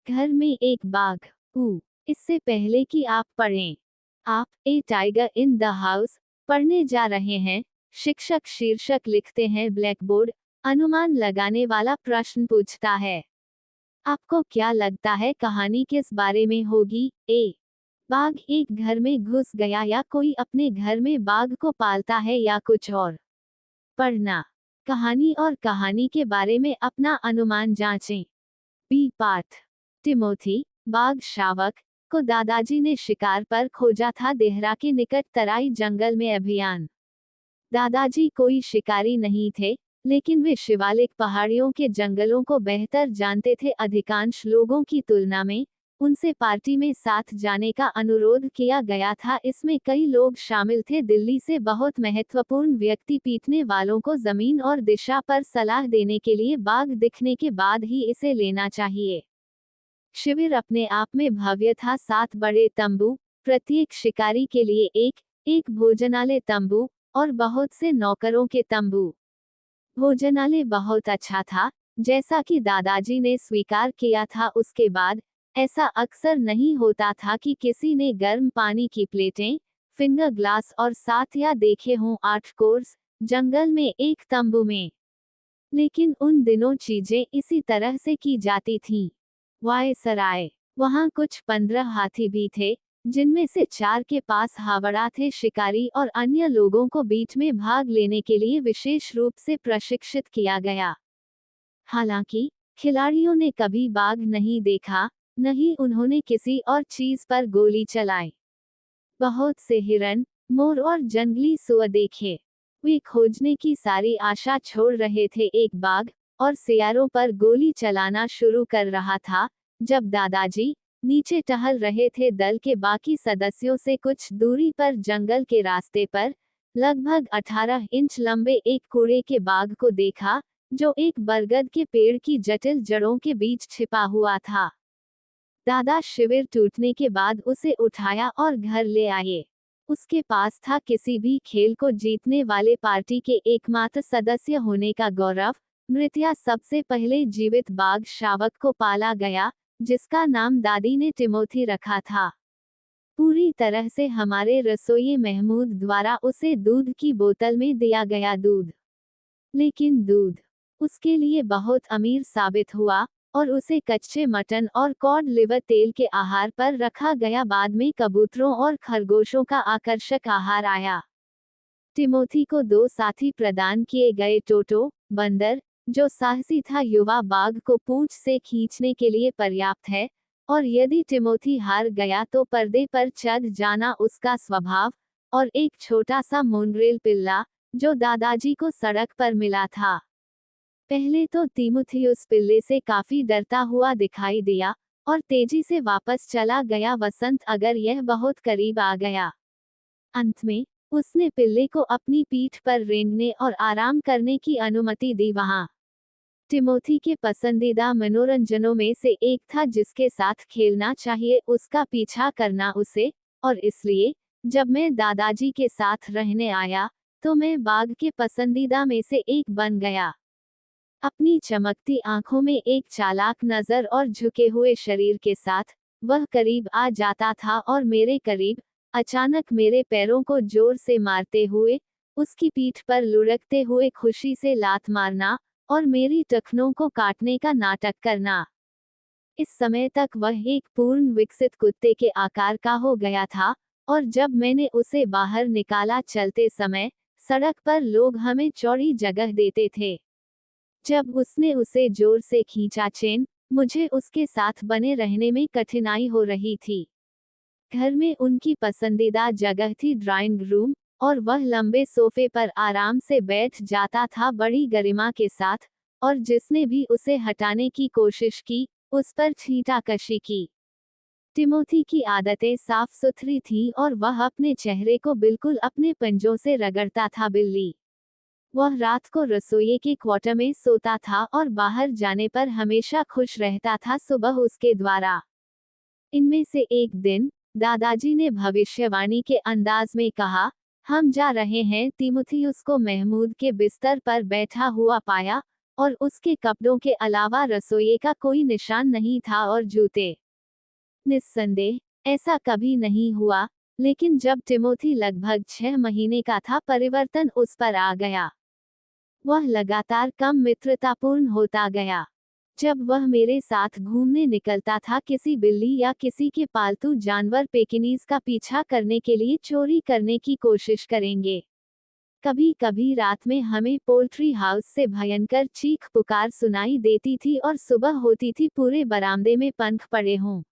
घर में एक बाघ। इससे पहले कि आप पढ़ें, आप ए टाइगर इन द हाउस पढ़ने जा रहे हैं। शिक्षक शीर्षक लिखते हैं ब्लैकबोर्ड। अनुमान लगाने वाला प्रश्न पूछता है, आपको क्या लगता है कहानी किस बारे में होगी? ए, बाघ एक घर में घुस गया या कोई अपने घर में बाघ को पालता है या कुछ और? पढ़ना, कहानी और कहानी के बारे में अपना अनुमान जांचें। बी पाठ, टिमोथी, बाघ शावक को दादाजी ने शिकार पर खोजा था। देहरा के निकट तराई जंगल में अभियान। दादाजी कोई शिकारी नहीं थे, लेकिन वे शिवालिक पहाड़ियों के जंगलों को बेहतर जानते थे। अधिकांश लोगों की तुलना में उनसे पार्टी में साथ जाने का अनुरोध किया गया था। इसमें कई लोग शामिल थे। दिल्ली से बहुत महत्वपूर्ण व्यक्ति पीटने वालों को जमीन और दिशा पर सलाह देने के लिए बाघ दिखने के बाद ही इसे लेना चाहिए। शिविर अपने आप में भव्य था। 7 बड़े तंबू, प्रत्येक शिकारी के लिए एक भोजनालय तंबू और बहुत से नौकरों के तंबू। भोजनालय बहुत अच्छा था, जैसा कि दादाजी ने स्वीकार किया था। उसके बाद ऐसा अक्सर नहीं होता था कि किसी ने गर्म पानी की प्लेटें, फिंगर ग्लास और साथ या देखे हों 8 कोर्स जंगल में एक तंबू में। लेकिन उन दिनों चीजें इसी तरह से की जाती थीं। वायसराय, वहां कुछ 15 हाथी भी थे, जिनमें से 4 के पास हावड़ा थे। शिकारी और अन्य लोगों को बीच में भाग लेने के लिए विशेष रूप से प्रशिक्षित किया गया। हालांकि खिलाड़ियों ने कभी बाघ नहीं देखा, न ही उन्होंने किसी और चीज पर गोली चलाई। बहुत से हिरन, मोर और जंगली सुअर देखे। वे खोजने की सारी आशा छोड़ रहे थे। एक बाघ और सियारों पर गोली चलाना शुरू कर रहा था। जब दादाजी नीचे टहल रहे थे, दल के बाकी सदस्यों से कुछ दूरी पर जंगल के रास्ते पर लगभग 18 इंच लंबे एक कूड़े के बाघ को देखा, जो एक बरगद के पेड़ की जटिल जड़ों के बीच छिपा हुआ था। दादा शिविर टूटने के बाद उसे उठाया और घर ले आए। उसके पास था किसी भी खेल को जीतने वाले पार्टी के एकमात्र सदस्य होने का गौरव। मृत्या सबसे पहले जीवित बाघ शावक को पाला गया, जिसका नाम दादी ने टिमोथी रखा था। पूरी तरह से हमारे रसोई महमूद द्वारा उसे दूध की बोतल में दिया गया दूध। लेकिन दूध उसके लिए बहुत अमीर साबित हुआ और उसे कच्चे मटन और कॉड लिवर तेल के आहार पर रखा गया। बाद में कबूतरों और खरगोशों का आकर्षक आहार आया। टिमोथी को 2 साथी प्रदान किए गए, टोटो, बंदर, जो साहसी था, युवा बाघ को पूंछ से खींचने के लिए पर्याप्त है, और यदि टिमोथी हार गया तो पर्दे पर चढ़ जाना उसका स्वभाव, और एक छोटा सा मोनरेल पिल्ला, जो दादाजी को सड़क पर मिला था। पहले तो तिमोथी उस पिल्ले से काफी डरता हुआ दिखाई दिया और तेजी से वापस चला गया। वसंत अगर यह बहुत करीब आ गया। अंत में उसने पिल्ले को अपनी पीठ पर रेंगने और आराम करने की अनुमति दी। वहां टिमोथी के पसंदीदा मनोरंजनों में से एक था जिसके साथ खेलना चाहिए उसका पीछा करना उसे, और इसलिए जब मैं दादाजी के साथ रहने आया तो मैं बाघ के पसंदीदा में से एक बन गया। अपनी चमकती आंखों में एक चालाक नजर और झुके हुए शरीर के साथ वह करीब आ जाता था और मेरे करीब, अचानक मेरे पैरों को जोर से मारते हुए, उसकी पीठ पर लुढ़कते हुए खुशी से लात मारना और मेरी टखनों को काटने का नाटक करना। इस समय तक वह एक पूर्ण विकसित कुत्ते के आकार का हो गया था, और जब मैंने उसे बाहर निकाला, चलते समय सड़क पर लोग हमें चौड़ी जगह देते थे। जब उसने उसे जोर से खींचा, चेन, मुझे उसके साथ बने रहने में कठिनाई हो रही थी। घर में उनकी पसंदीदा जगह थी ड्राइंग रूम, और वह लंबे सोफे पर आराम से बैठ जाता था बड़ी गरिमा के साथ, और जिसने भी उसे हटाने की कोशिश की, उस पर छींटाकशी की। टिमोथी की आदतें साफ सुथरी थीं और वह अपने चेहरे को बिल्कुल अपने पंजों से रगड़ता था। बिल्ली, वह रात को रसोई के क्वार्टर में सोता था और बाहर जाने पर हमेशा खुश रहता था सुबह उसके द्वारा। इनमें से एक दिन दादाजी ने भविष्यवाणी के अंदाज में कहा, हम जा रहे हैं। तिमोथी उसको महमूद के बिस्तर पर बैठा हुआ पाया और उसके कपड़ों के अलावा रसोई का कोई निशान नहीं था और जूते। निस्संदेह ऐसा कभी नहीं हुआ, लेकिन जब टिमोथी लगभग 6 महीने का था परिवर्तन उस पर आ गया। वह लगातार कम मित्रतापूर्ण होता गया। जब वह मेरे साथ घूमने निकलता था, किसी बिल्ली या किसी के पालतू जानवर पेकिनीज का पीछा करने के लिए चोरी करने की कोशिश करेंगे। कभी कभी रात में हमें पोल्ट्री हाउस से भयंकर चीख पुकार सुनाई देती थी और सुबह होती थी पूरे बरामदे में पंख पड़े हों।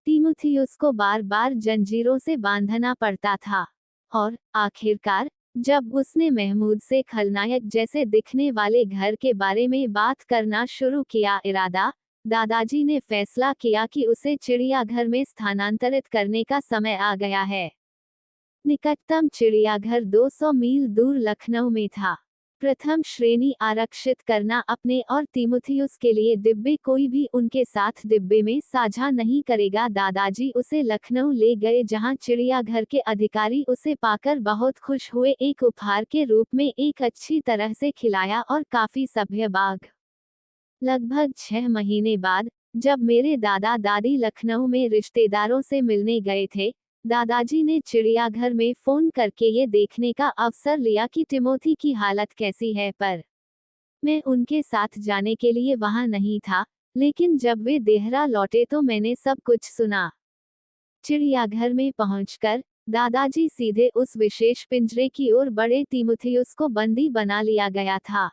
तीमुथियुस को बार बार जंजीरों से बांधना पड़ता था। और आखिरकार जब उसने महमूद से खलनायक जैसे दिखने वाले घर के बारे में बात करना शुरू किया, दादाजी ने फैसला किया कि उसे चिड़ियाघर में स्थानांतरित करने का समय आ गया है। निकटतम चिड़ियाघर 200 मील दूर लखनऊ में था। प्रथम श्रेणी आरक्षित करना अपने और तीमुथियुस के लिए डिब्बे, कोई भी उनके साथ डिब्बे में साझा नहीं करेगा। दादाजी उसे लखनऊ ले गए, जहां चिड़ियाघर के अधिकारी उसे पाकर बहुत खुश हुए। एक उपहार के रूप में एक अच्छी तरह से खिलाया और काफी सभ्य बाघ। लगभग 6 महीने बाद जब मेरे दादा दादी लखनऊ में रिश्तेदारों से मिलने गए थे, दादाजी ने चिड़ियाघर में फोन करके ये देखने का अवसर लिया कि टिमोथी की हालत कैसी है, पर मैं उनके साथ जाने के लिए वहां नहीं था। लेकिन जब वे देहरा लौटे तो मैंने सब कुछ सुना। चिड़ियाघर में पहुंचकर दादाजी सीधे उस विशेष पिंजरे की ओर बढ़े। तीमुथियुस को बंदी बना लिया गया था।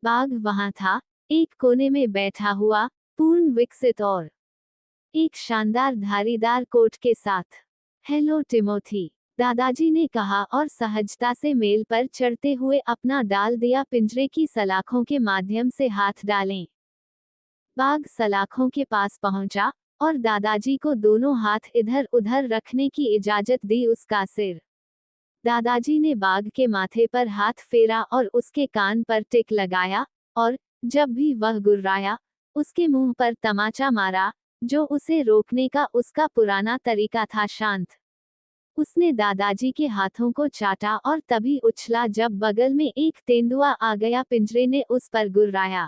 बाघ वहां था, एक कोने में बैठा हुआ, पूर्ण विकसित और एक शानदार धारीदार कोट के साथ। हेलो टिमोथी, दादाजी ने कहा और सहजता से मेल पर चढ़ते हुए अपना डाल दिया। पिंजरे की सलाखों के माध्यम से हाथ डालें। बाघ सलाखों के पास पहुंचा और दादाजी को दोनों हाथ इधर उधर रखने की इजाजत दी। उसका सिर, दादाजी ने बाघ के माथे पर हाथ फेरा और उसके कान पर टिक लगाया, और जब भी वह गुर्राया उसके मुंह पर तमाचा मारा, जो उसे रोकने का उसका पुराना तरीका था। शांत, उसने दादाजी के हाथों को चाटा और तभी उछला जब बगल में एक तेंदुआ आ गया। पिंजरे ने उस पर गुर्राया।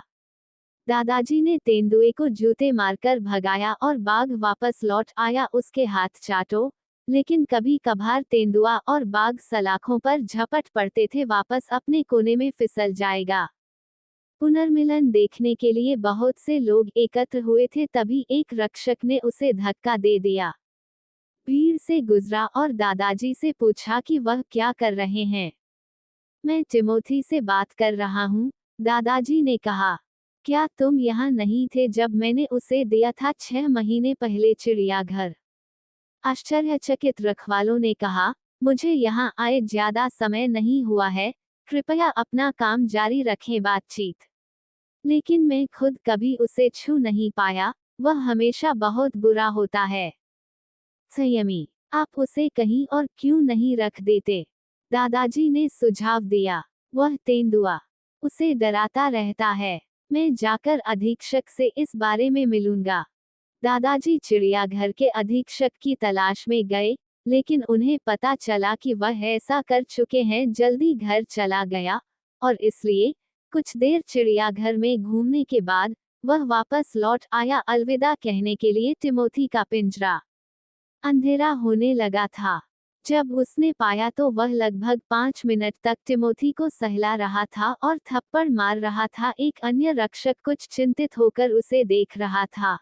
दादाजी ने तेंदुए को जूते मारकर भगाया और बाघ वापस लौट आया। उसके हाथ चाटो, लेकिन कभी कभार तेंदुआ और बाघ सलाखों पर झपट पड़ते थे। वापस अपने कोने में फिसल जाएगा। पुनर्मिलन देखने के लिए बहुत से लोग एकत्र हुए थे। तभी एक रक्षक ने उसे धक्का दे दिया, भीड़ से गुजरा और दादाजी से पूछा कि वह क्या कर रहे हैं। मैं टिमोथी से बात कर रहा हूँ, दादाजी ने कहा। क्या तुम यहाँ नहीं थे जब मैंने उसे दिया था 6 महीने पहले चिड़ियाघर? आश्चर्यचकित रखवालों ने कहा, मुझे यहाँ आए ज्यादा समय नहीं हुआ है, कृपया अपना काम जारी रखें। बातचीत, लेकिन मैं खुद कभी उसे छू नहीं पाया, वह हमेशा बहुत बुरा होता है। संयमी, आप उसे कहीं और क्यों नहीं रख देते? दादाजी ने सुझाव दिया। वह तेंदुआ उसे डराता रहता है। मैं जाकर अधीक्षक से इस बारे में मिलूंगा। दादाजी चिड़ियाघर के अधीक्षक की तलाश में गए, लेकिन उन्हें पता चला कि वह ऐसा कर चुके हैं। जल्दी घर चला गया, और इसलिए कुछ देर चिड़ियाघर में घूमने के बाद वह वापस लौट आया, अलविदा कहने के लिए। टिमोथी का पिंजरा अंधेरा होने लगा था। जब उसने पाया तो वह लगभग 5 मिनट तक टिमोथी को सहला रहा था और थप्पड़ मार रहा था। एक अन्य रक्षक कुछ चिंतित होकर उसे देख रहा था।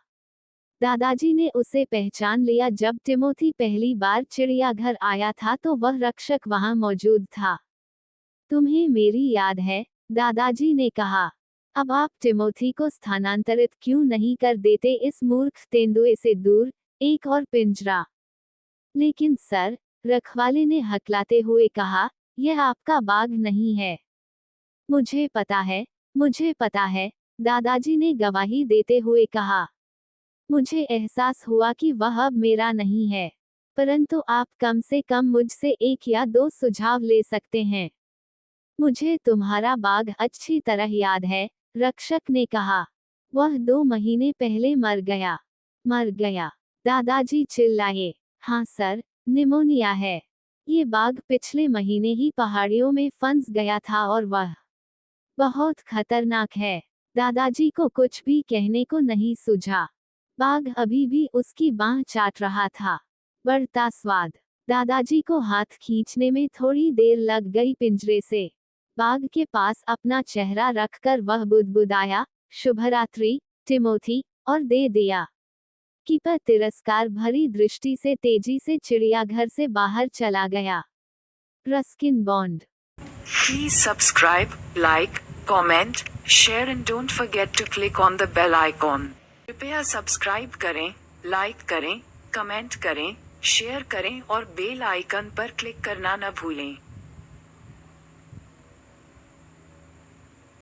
दादाजी ने उसे पहचान लिया। जब टिमोथी पहली बार चिड़ियाघर आया था तो वह रक्षक वहां मौजूद था। तुम्हें मेरी याद है? दादाजी ने कहा। अब आप टिमोथी को स्थानांतरित क्यों नहीं कर देते इस मूर्ख तेंदुए से दूर? एक और पिंजरा। लेकिन सर, रखवाले ने हकलाते हुए कहा, यह आपका बाघ नहीं है। मुझे पता है, मुझे पता है, दादाजी ने गवाही देते हुए कहा। मुझे एहसास हुआ कि वह अब मेरा नहीं है, परंतु आप कम से कम मुझसे 1 या 2 सुझाव ले सकते हैं। मुझे तुम्हारा बाघ अच्छी तरह याद है, रक्षक ने कहा। वह 2 महीने पहले मर गया। मर गया? दादाजी चिल्लाए। हाँ सर, निमोनिया है। ये बाघ पिछले महीने ही पहाड़ियों में फंस गया था और वह बहुत खतरनाक है। दादाजी को कुछ भी कहने को नहीं सूझा। बाघ अभी भी उसकी बांह चाट रहा था। बढ़ता स्वाद। दादाजी को हाथ खींचने में थोड़ी देर लग गई पिंजरे से। बाघ के पास अपना चेहरा रखकर वह बुदबुदाया, शुभरात्रि टिमोथी, और दे दिया। कीपर तिरस्कार भरी दृष्टि से तेजी से चिड़ियाघर से बाहर चला गया। Ruskin bond. Please subscribe, like, comment, share and don't forget to click on the bell icon. कृपया सब्सक्राइब करें, लाइक करें, कमेंट करें, शेयर करें और बेल आइकन पर क्लिक करना न भूलें।